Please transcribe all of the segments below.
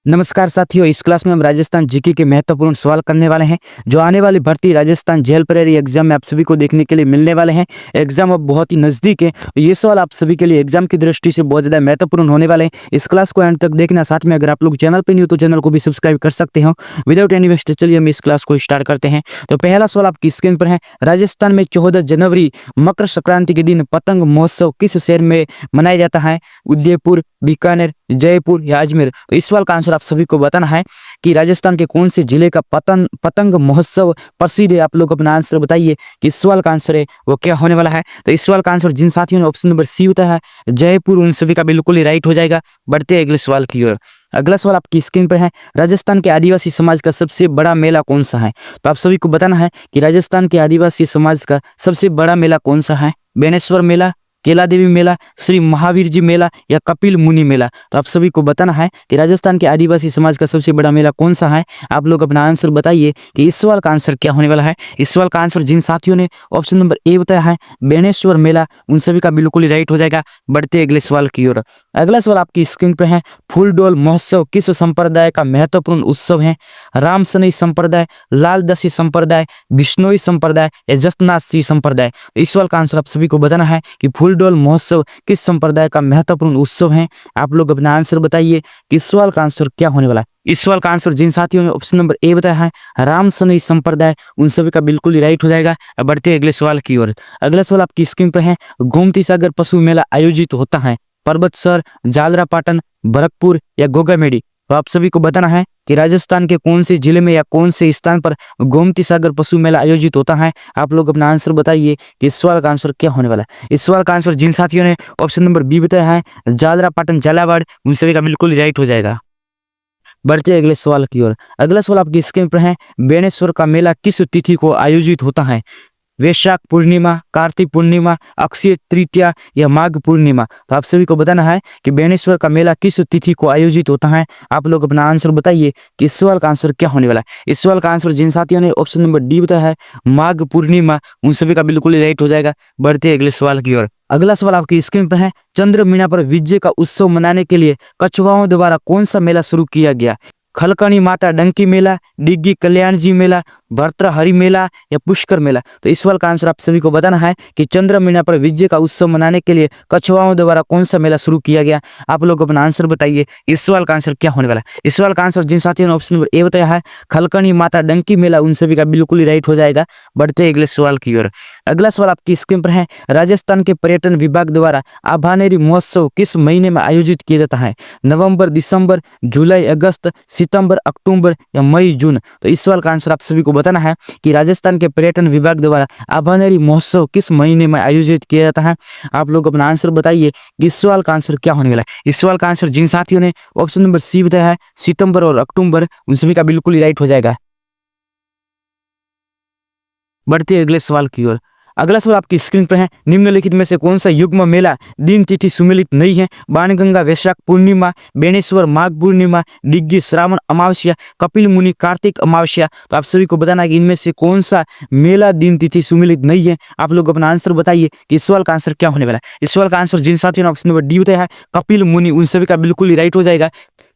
नमस्कार साथियों, इस क्लास में हम राजस्थान जीके के महत्वपूर्ण सवाल करने वाले हैं जो आने वाली भर्ती राजस्थान जेल प्रेरी एग्जाम में आप सभी को देखने के लिए मिलने वाले हैं। एग्जाम अब बहुत ही नजदीक है। ये सवाल आप सभी के लिए एग्जाम की दृष्टि से बहुत ज्यादा महत्वपूर्ण होने वाले हैं। इस क्लास को एंड तक देखना। साथ में अगर आप लोग चैनल पर नहीं हो तो चैनल को भी सब्सक्राइब कर सकते हो। विदाउट एनी वेस्ट चलिए हम इस क्लास को स्टार्ट करते हैं। तो पहला सवाल आपकी स्क्रीन पर है। राजस्थान में 14 जनवरी मकर संक्रांति के दिन पतंग महोत्सव किस शहर में मनाया जाता है? उदयपुर, बीकानेर, जयपुर या अजमेर? तो इस सवाल का आंसर आप सभी को बताना है कि राजस्थान के कौन से जिले का पतंग महोत्सव प्रसिद्ध है। आप लोग अपना आंसर बताइए कि इस सवाल का आंसर है वो क्या होने वाला है। तो इस सवाल का आंसर जिन साथियों ने ऑप्शन नंबर सी होता है जयपुर, उन सभी का बिल्कुल ही राइट हो जाएगा। बढ़ते हैं अगले सवाल की ओर। अगला सवाल आपकी स्क्रीन पर है। राजस्थान के आदिवासी समाज का सबसे बड़ा मेला कौन सा है? तो आप सभी को बताना है कि राजस्थान के आदिवासी समाज का सबसे बड़ा मेला कौन सा है? बेनेश्वर मेला, केला देवी मेला, श्री महावीर जी मेला या कपिल मुनि मेला? तो आप सभी को बताना है कि राजस्थान के आदिवासी समाज का सबसे बड़ा मेला कौन सा है। आप लोग अपना आंसर बताइए कि इस सवाल का आंसर क्या होने वाला है। इस सवाल का आंसर जिन साथियों ने ऑप्शन नंबर ए बताया है बेनेश्वर मेला, उन सभी का बिल्कुल ही राइट हो जाएगा। बढ़ते अगले सवाल की ओर। अगला सवाल आपकी स्क्रीन पर है। फूलडोल महोत्सव किस संप्रदाय का महत्वपूर्ण उत्सव है? रामसनई संप्रदाय, लालदासी संप्रदाय, बिश्नोई संप्रदाय या जसनासी संप्रदाय? इस सवाल का आंसर आप सभी को बताना है कि फूलडोल महोत्सव किस संप्रदाय का महत्वपूर्ण उत्सव है। आप लोग अपना आंसर बताइए कि इस सवाल का आंसर क्या होने वाला है। इस सवाल का आंसर जिन साथियों ने ऑप्शन नंबर ए बताया है रामसनई संप्रदाय, उन सभी का बिल्कुल ही राइट हो जाएगा। अब बढ़ते अगले सवाल की ओर। अगला सवाल आपकी स्क्रीन पर है। गोमती सागर पशु मेला आयोजित होता है परबतसर, जालरापाटन, भरतपुर या गोगामेडी? तो आप सभी को बताना है कि राजस्थान के कौन से जिले में या कौन से स्थान पर गोमती सागर पशु मेला आयोजित होता है। आप लोग अपना आंसर बताइए कि इस सवाल का आंसर क्या होने वाला है। इस सवाल का आंसर जिन साथियों ने ऑप्शन नंबर बी बताया है जालरापाटन, झालावाड़, उन सभी का बिल्कुल राइट हो जाएगा। बढ़ते अगले सवाल की ओर। अगला सवाल आपकी स्क्रीन पर है। बेनेश्वर का मेला किस तिथि को आयोजित होता है? वैशाख पूर्णिमा, कार्तिक पूर्णिमा, अक्षय तृतीया या माघ पूर्णिमा? तो आप सभी को बताना है कि बेनेश्वर का मेला किस तिथि को आयोजित होता है। आप लोग अपना आंसर बताइए कि इस सवाल का आंसर क्या होने वाला है। इस सवाल का आंसर जिन साथियों ने ऑप्शन नंबर डी बताया है माघ पूर्णिमा, उन सभी का बिल्कुल ही राइट हो जाएगा। बढ़ते अगले सवाल की ओर। अगला सवाल आपकी स्क्रीन पर है। चंद्र मीना पर विजय का उत्सव मनाने के लिए कछुआओं द्वारा कौन सा मेला शुरू किया गया? खलकणी माता डंकी मेला, डिग्गी कल्याण जी मेला, भर्तृहरि मेला या पुष्कर मेला? तो इस सवाल का आंसर आप सभी को बताना है कि चंद्र मीना पर विजय का उत्सव मनाने के लिए कछुआओं द्वारा कौन सा मेला शुरू किया गया। आप लोग अपना आंसर बताइए इस सवाल का आंसर क्या होने वाला है। इस सवाल का आंसर जिन साथियों ने ऑप्शन नंबर ए बताया है खलकणी माता डंकी मेला, उन सभी का बिल्कुल ही राइट हो जाएगा। बढ़ते अगले सवाल की ओर। अगला सवाल आपकी स्क्रीन पर है। राजस्थान के पर्यटन विभाग द्वारा आभानेरी महोत्सव किस महीने में आयोजित किया जाता है? नवंबर, दिसंबर, जुलाई, अगस्त, सितंबर, अक्टूबर या मई, जून? तो इस सवाल का आंसर आप सभी को बताना है कि राजस्थान के पर्यटन विभाग द्वारा आभानेरी महोत्सव किस महीने में आयोजित किया जाता है। आप लोग अपना आंसर बताइए कि इस सवाल का आंसर क्या होने वाला है। इस सवाल का आंसर जिन साथियों ने ऑप्शन नंबर सी बताया है सितंबर और अक्टूबर, उन सभी का बिल्कुल ही राइट हो जाएगा। बढ़ते अगले सवाल की ओर। अगला सवाल आपकी स्क्रीन पर है। निम्नलिखित में से कौन सा युग्म मेला दिन तिथि सुमेलित नहीं है? बाणगंगा वैशाख पूर्णिमा, बेनेश्वर माघ पूर्णिमा, डिग्गी श्रावण अमावस्या, कपिल मुनि कार्तिक अमावस्या? तो आप सभी को बताना है कि इनमें से कौन सा मेला दिन तिथि सुमेलित नहीं है। आप लोग अपना आंसर बताइए कि इस सवाल का आंसर क्या होने वाला है। इस सवाल का आंसर जिन साथियों ने ऑप्शन नंबर डी बताया है कपिल मुनि, उन सभी का बिल्कुल ही राइट हो जाएगा,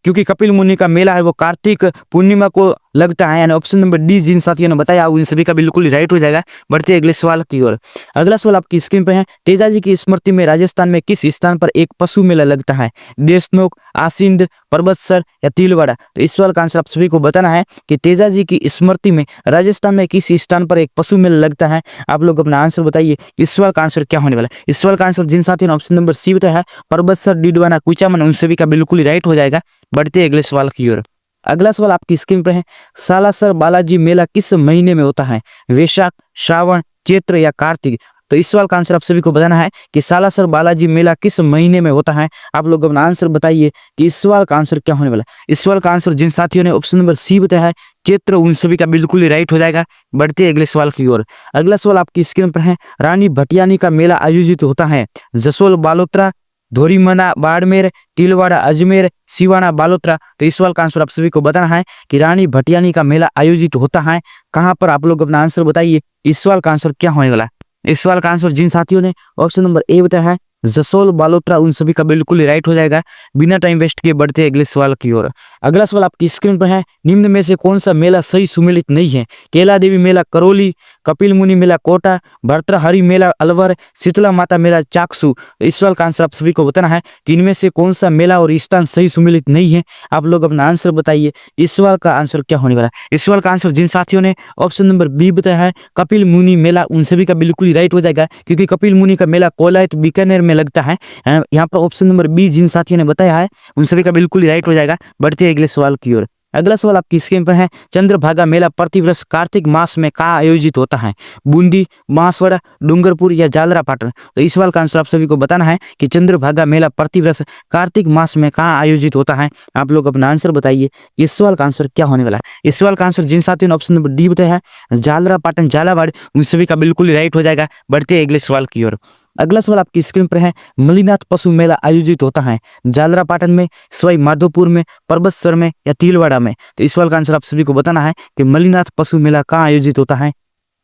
क्योंकि कपिल मुनि का मेला है वो कार्तिक पूर्णिमा को लगता है। यानी ऑप्शन नंबर डी जिन साथियों ने बताया उन सभी का बिल्कुल राइट हो जाएगा। बढ़ते अगले सवाल की ओर। अगला सवाल आपकी स्क्रीन पर है। तेजाजी की स्मृति में राजस्थान में किस स्थान पर एक पशु मेला लगता है? देशनोक, आसिंद, परबतसर या तिलवाड़ा? तो इस सवाल का आंसर आप सभी को बताना है कि तेजाजी की स्मृति में राजस्थान में किस स्थान पर एक पशु मेला लगता है। आप लोग अपना आंसर बताइए इस सवाल का आंसर क्या होने वाला है। इस सवाल का आंसर जिन साथियों ने ऑप्शन नंबर सी बताया है परबतसर, डिडवाना, कुचामन, उन सभी का बिल्कुल ही राइट हो जाएगा। बढ़ते अगले सवाल की ओर। अगला सवाल आपकी स्क्रीन पर है। सालासर बालाजी मेला किस महीने में होता है? वैशाख, श्रावण, चैत्र या कार्तिक? तो इस सवाल का आंसर आप सभी को बताना है कि सालासर बालाजी मेला किस महीने में होता है। आप लोग अपना आंसर बताइए कि इस सवाल का आंसर क्या होने वाला है। इस सवाल का आंसर जिन साथियों ने ऑप्शन नंबर सी बताया है चैत्र, उन सभी का बिल्कुल ही राइट हो जाएगा। बढ़ते अगले सवाल की ओर। अगला सवाल आपकी स्क्रीन पर है। रानी भटियानी का मेला आयोजित होता है जसोल बालोत्रा, धोरीमना बाड़मेर, तिलवाड़ा अजमेर, सिवाना बालोत्रा? तो इस सवाल का आंसर आप सभी को बताना है कि रानी भटियानी का मेला आयोजित होता है कहां पर। आप लोग अपना आंसर बताइए इस सवाल का आंसर क्या होने वाला है। इस सवाल का आंसर जिन साथियों ने ऑप्शन नंबर ए बताया है जसोल बालोत्रा, उन सभी का बिल्कुल ही राइट हो जाएगा। बिना टाइम वेस्ट किए बढ़ते हैं अगले सवाल की ओर। अगला सवाल आपकी स्क्रीन पर है, निम्न में से कौन सा मेला सही सुमेलित नहीं है? केला देवी मेला करौली, कपिल मुनि मेला कोटा, भर्तृहरि मेला अलवर, शीतला माता मेला चाकसू। इस सवाल का आंसर आप सभी को बताना है कि इनमें से कौन सा मेला और स्थान सही सुमेलित नहीं है। आप लोग अपना आंसर बताइए। इस सवाल का आंसर क्या होने वाला है? इस सवाल का आंसर जिन साथियों ने ऑप्शन नंबर बी बताया है कपिल मुनि मेला, उन सभी का बिल्कुल ही राइट हो जाएगा, क्योंकि कपिल मुनि का मेला कोलायत बीकानेर में लगता है। यहाँ पर ऑप्शन नंबर बी जिन साथियों ने बताया है उन सभी का बिल्कुल ही राइट हो जाएगा। बढ़ते हैं अगले सवाल की ओर। अगला सवाल आपकी स्क्रीन पर है, चंद्रभागा मेला प्रतिवर्ष कार्तिक मास में कहाँ आयोजित होता है? बूंदी, बांसवाड़ा, डूंगरपुर या जालरापाटन। तो इस सवाल का आंसर आप सभी को बताना है कि चंद्रभागा मेला प्रतिवर्ष कार्तिक मास में कहाँ आयोजित होता है। आप लोग अपना आंसर बताइए। इस सवाल का आंसर क्या होने वाला है? इस सवाल का आंसर जिन साथियों ने ऑप्शन नंबर डी बताया है जालरापाटन, झालावाड़, उन सभी का बिल्कुल ही राइट हो जाएगा। बढ़ते हैं अगले सवाल की ओर। अगला सवाल आपकी स्क्रीन पर है, मलिनाथ पशु मेला आयोजित होता है जालरापाटन में, सवाई माधोपुर में, परबतसर में या तिलवाड़ा में। तो इस सवाल का आंसर आप सभी को बताना है कि मलिनाथ पशु मेला कहाँ आयोजित होता है।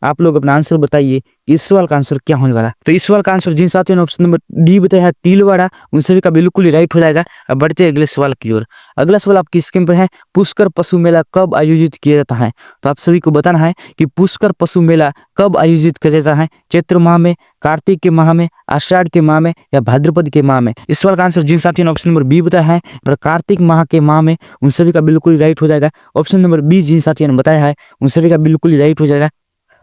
आप लोग अपना आंसर बताइए। इस सवाल का आंसर क्या होने वाला है? तो इस सवाल का आंसर जिन साथियों ने ऑप्शन नंबर डी बताया है तिलवाड़ा, उन सभी का बिल्कुल ही राइट हो जाएगा। अब बढ़ते हैं अगले सवाल की ओर। अगला सवाल आपकी स्क्रीन पर है, पुष्कर पशु मेला कब आयोजित किया जाता है? तो आप सभी को बताना है कि पुष्कर पशु मेला कब आयोजित किया जाता है। चैत्र माह में, कार्तिक के माह में, आषाढ़ के माह में या भाद्रपद के माह में। इस सवाल का आंसर जिन साथियों ने ऑप्शन नंबर बी बताया है और कार्तिक माह के माह में, उन सभी का बिल्कुल ही राइट हो जाएगा। ऑप्शन नंबर बी जिन साथियों ने बताया है उन सभी का बिल्कुल ही राइट हो जाएगा।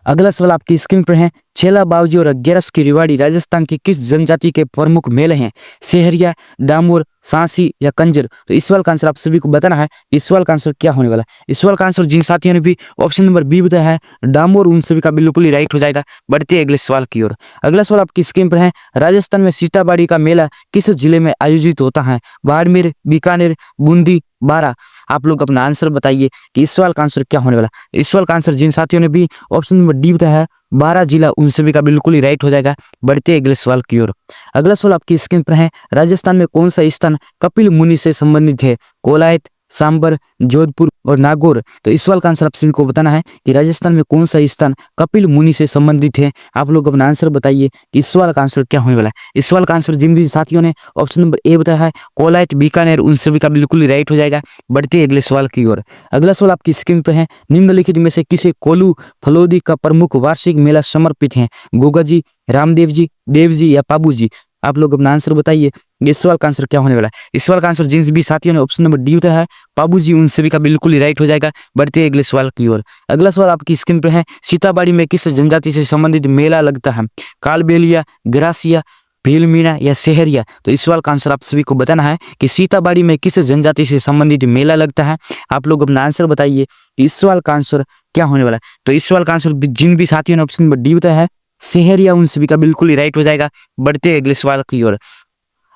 अगला सवाल आपकी स्क्रीन पर है, छेला बावजी और अग्यारस की रिवाड़ी राजस्थान की किस जनजाति के प्रमुख मेले हैं? सेहरिया, डामोर, सांसी या कंजर। तो इस सवाल का आंसर आप सभी को बताना है। इस सवाल का आंसर क्या होने वाला है? इस सवाल का आंसर जिन साथियों ने भी ऑप्शन नंबर बी बताया है डामोर, उन सभी का बिल्कुल ही राइट हो जाएगा। बढ़ते हैं अगले सवाल की ओर। अगला सवाल आपकी स्क्रीन पर है, राजस्थान में सीताबाड़ी का मेला किस जिले में आयोजित होता है? बाड़मेर, बीकानेर, बूंदी, बारा। आप लोग अपना आंसर बताइए कि इस सवाल का आंसर क्या होने वाला है। इस सवाल का आंसर जिन साथियों ने भी ऑप्शन नंबर डी बताया है बारा जिला, उन सभी का बिल्कुल ही राइट हो जाएगा। बढ़ते हैं अगले सवाल की ओर। अगला सवाल आपकी स्क्रीन पर है, राजस्थान में कौन सा स्थान कपिल मुनि से संबंधित है? कोलायत, सांबर, जोधपुर और नागौर। तो इस सवाल का आंसर आप सभी को बताना है कि राजस्थान में कौन सा स्थान कपिल मुनि से संबंधित है। आप लोग अपना आंसर बताइए कि इस सवाल का आंसर क्या होने वाला है। इस सवाल का आंसर जिन भी साथियों ने ऑप्शन नंबर ए बताया है कोलायत, बीकानेर, उन सभी का बिल्कुल ही राइट हो जाएगा। बढ़ते अगले सवाल की ओर। अगला सवाल आपकी स्क्रीन पर है, निम्नलिखित में से किसे कोलू फलोदी का प्रमुख वार्षिक मेला समर्पित है? गोगा जी, रामदेव जी, देव जी या पाबू जी। आप लोग अपना आंसर बताइए। इस सवाल का आंसर क्या होने वाला है? इस सवाल का आंसर जिन भी साथियों ने ऑप्शन नंबर डी बताया है पाबू जी, उन सभी का बिल्कुल ही राइट हो जाएगा। बढ़ते अगले सवाल की ओर। अगला सवाल आपकी स्क्रीन पर है, सीताबाड़ी में किस जनजाति से संबंधित मेला लगता है? कालबेलिया, ग्रासिया, भीलमीना या सेहरिया। तो इस सवाल का आंसर आप सभी को बताना है कि सीताबाड़ी में किस जनजाति से संबंधित मेला लगता है। आप लोग अपना आंसर बताइए। इस सवाल का आंसर क्या होने वाला है? तो इस सवाल का आंसर जिन भी साथियों ने ऑप्शन नंबर डी बताया है सेहरिया, उन सभी का बिल्कुल ही राइट हो जाएगा। बढ़ते अगले सवाल की ओर।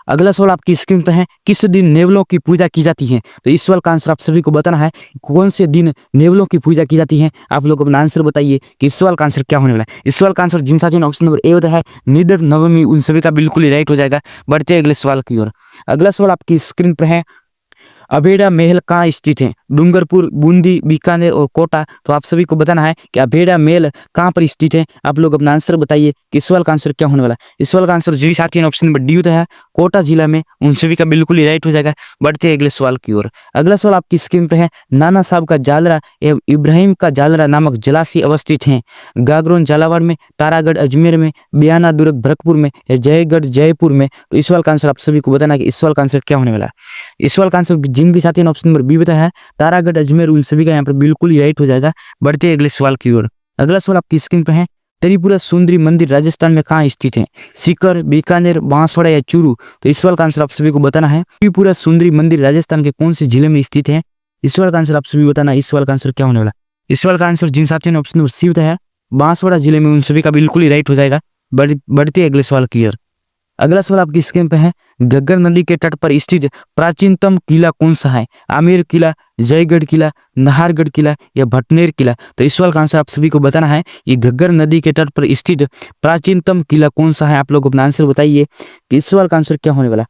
अगला सवाल आपकी स्क्रीन पर है, किस दिन नेवलों की पूजा की जाती है? तो इस सवाल का आंसर आप सभी को बताना है, कौन से दिन नेवलों की पूजा की जाती है। आप लोग अपना आंसर बताइए कि इस सवाल का आंसर क्या होने वाला है। इस सवाल का आंसर जिन साथियों ने ऑप्शन नंबर ए बताया है निडर नवमी, उन सभी का बिल्कुल ही राइट हो जाएगा। बढ़ते अगले सवाल की ओर। अगला सवाल आपकी स्क्रीन पर है, अभेड़ा महल कहाँ स्थित है? डूंगरपुर, बूंदी, बीकानेर और कोटा। तो आप सभी को बताना है कि अभेड़ा महल कहाँ पर स्थित है। आप लोग अपना आंसर बताइए कि इस सवाल का आंसर क्या होने वाला है। इस सवाल का आंसर जी साथियों ने ऑप्शन नंबर डी बताया है कोटा जिला में, उन सभी का बिल्कुल ही राइट हो जाएगा। बढ़ते अगले सवाल की ओर। अगला सवाल आपकी स्क्रीन पर है, नाना साहब का जालरा एवं इब्राहिम का जालरा नामक जलाशय अवस्थित है? गागरोन झालावाड़ में, तारागढ़ अजमेर में, बियाना दुर्ग भरतपुर में या जयगढ़ जयपुर में। तो इस सवाल का आंसर आप सभी को बताना है कि इस सवाल का आंसर क्या होने वाला है। इस सवाल का आंसर जिन भी साथियों ने ऑप्शन नंबर बी बताया है तारागढ़ अजमेर, उन सभी का यहाँ पर बिल्कुल ही राइट हो जाएगा। बढ़ते अगले सवाल की ओर। अगला सवाल आपकी स्क्रीन पर है, त्रिपुरा सुंदरी मंदिर राजस्थान में कहाँ स्थित है? सीकर, बीकानेर, बांसवाड़ा या चूरू। तो इस सवाल का आंसर आप सभी को बताना है। त्रिपुरा सुंदरी मंदिर राजस्थान के कौन से जिले में स्थित है? इस सवाल का आंसर आप सभी बताना। इस सवाल का आंसर क्या होने वाला? इस सवाल का आंसर जिन साथियों ने ऑप्शन नंबर सी बताया है बांसवाड़ा जिले में, उन सभी का बिल्कुल ही राइट हो जाएगा। बढ़ते अगले सवाल की ओर। अगला सवाल आपकी स्क्रीन पे है, घग्गर नदी के तट पर स्थित प्राचीनतम किला कौन सा है? आमेर किला, जयगढ़ किला, नाहरगढ़ किला या भटनेर किला। तो इस सवाल का आंसर आप सभी को बताना है। ये घग्गर नदी के तट पर स्थित प्राचीनतम किला कौन सा है? आप लोग अपना आंसर बताइए कि इस सवाल का आंसर क्या होने वाला।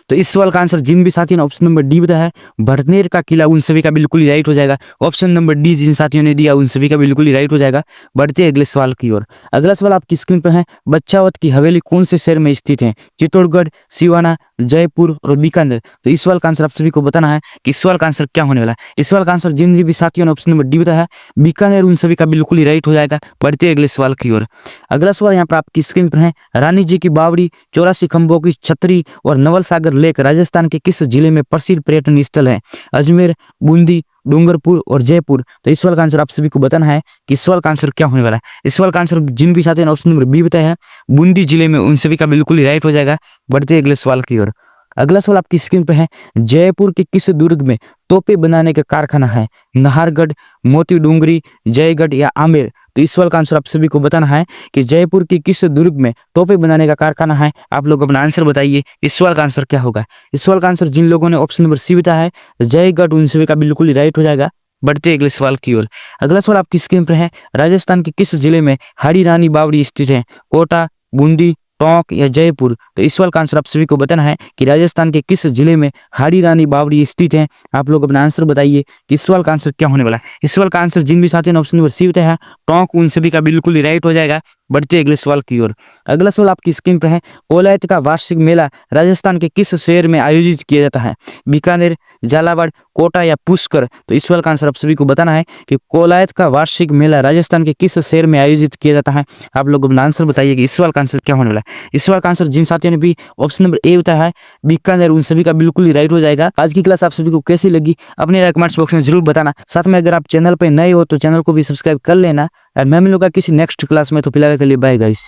तो इस सवाल का आंसर जिन भी साथियों ने ऑप्शन नंबर डी बताया है भरनेर का किला, उन सभी का बिल्कुल ही राइट हो जाएगा। ऑप्शन नंबर डी जिन साथियों ने दिया उन सभी का बिल्कुल ही राइट हो जाएगा। बढ़ते हैं अगले सवाल की ओर। अगला सवाल आपकी स्क्रीन पर है, बच्चावत की हवेली कौन से शहर में स्थित है? चित्तौड़गढ़, सिवाना, जयपुर और बीकानेर। तो इस सवाल का आंसर आप सभी को बताना है कि इस सवाल का आंसर क्या होने वाला है। इस सवाल का आंसर जिन भी साथियों ने ऑप्शन नंबर डी बताया है बीकानेर, उन सभी का बिल्कुल ही राइट हो जाएगा। बढ़ते हैं अगले सवाल की ओर। अगला सवाल यहाँ पर आपकी स्क्रीन पर है, रानी जी की बावड़ी, 84 खंभों की छतरी और नवल सागर लेक राजस्थान के किस जिले में प्रसिद्ध पर्यटन स्थल है? अजमेर, बूंदी, डूंगरपुर और जयपुर। तो इस सवाल का आंसर आप सभी को बताना है कि इस सवाल का आंसर क्या होने वाला है। इस सवाल का आंसर जिन भी साथियों ने ऑप्शन नंबर बी बताया है बूंदी जिले में, उन सभी का बिल्कुल ही राइट हो जाएगा। बढ़ते हैं अगले सवाल की ओर। अगला सवाल आपकी स्क्रीन पर है, जयपुर के किस दुर्ग में तोपे बनाने का कारखाना है? नाहरगढ़, मोती डूंगरी, जयगढ़ या आमेर। तो इस सवाल का आंसर आप सभी को बताना है कि जयपुर के किस दुर्ग में तोपे बनाने का कारखाना है। आप लोग अपना आंसर बताइए, इस सवाल का आंसर क्या होगा। इस सवाल का आंसर जिन लोगों ने ऑप्शन नंबर सी बताया है जयगढ़, उन सभी का बिल्कुल ही राइट हो जाएगा। बढ़ते अगले सवाल की ओर। अगला सवाल आपकी स्क्रीन पर है, राजस्थान के किस जिले में हाड़ी रानी बावड़ी स्थित है? कोटा, बूंदी, टोंक या जयपुर। तो इस सवाल का आंसर आप सभी को बताना है कि राजस्थान के किस जिले में हाड़ी रानी बावड़ी स्थित है। आप लोग अपना आंसर बताइए कि इस सवाल का आंसर क्या होने वाला है। इस सवाल का आंसर जिन भी साथियों ने ऑप्शन नंबर सी बताया है टोंक, उन सभी का बिल्कुल ही राइट हो जाएगा। बढ़ते अगले सवाल की ओर। अगला सवाल आपकी स्क्रीन पर है, कोलायत का वार्षिक मेला राजस्थान के किस शहर में आयोजित किया जाता है? बीकानेर, झालावाड़, कोटा या पुष्कर। तो इस सवाल का आंसर आप सभी को बताना है कि कोलायत का वार्षिक मेला राजस्थान के किस शहर में आयोजित किया जाता है। आप लोग अपना आंसर बताइए कि इस सवाल का आंसर क्या होने वाला है। इस सवाल का आंसर जिन साथियों ने भी ऑप्शन नंबर ए बताया है बीकानेर, उन सभी का बिल्कुल ही राइट हो जाएगा। आज की क्लास आप सभी को कैसी लगी अपने कमेंट्स बॉक्स में जरूर बताना। साथ में अगर आप चैनल पर नए हो तो चैनल को भी सब्सक्राइब कर लेना। और मैं मिलूंगा किसी नेक्स्ट क्लास में, तो फिलहाल के लिए बाय गाइस।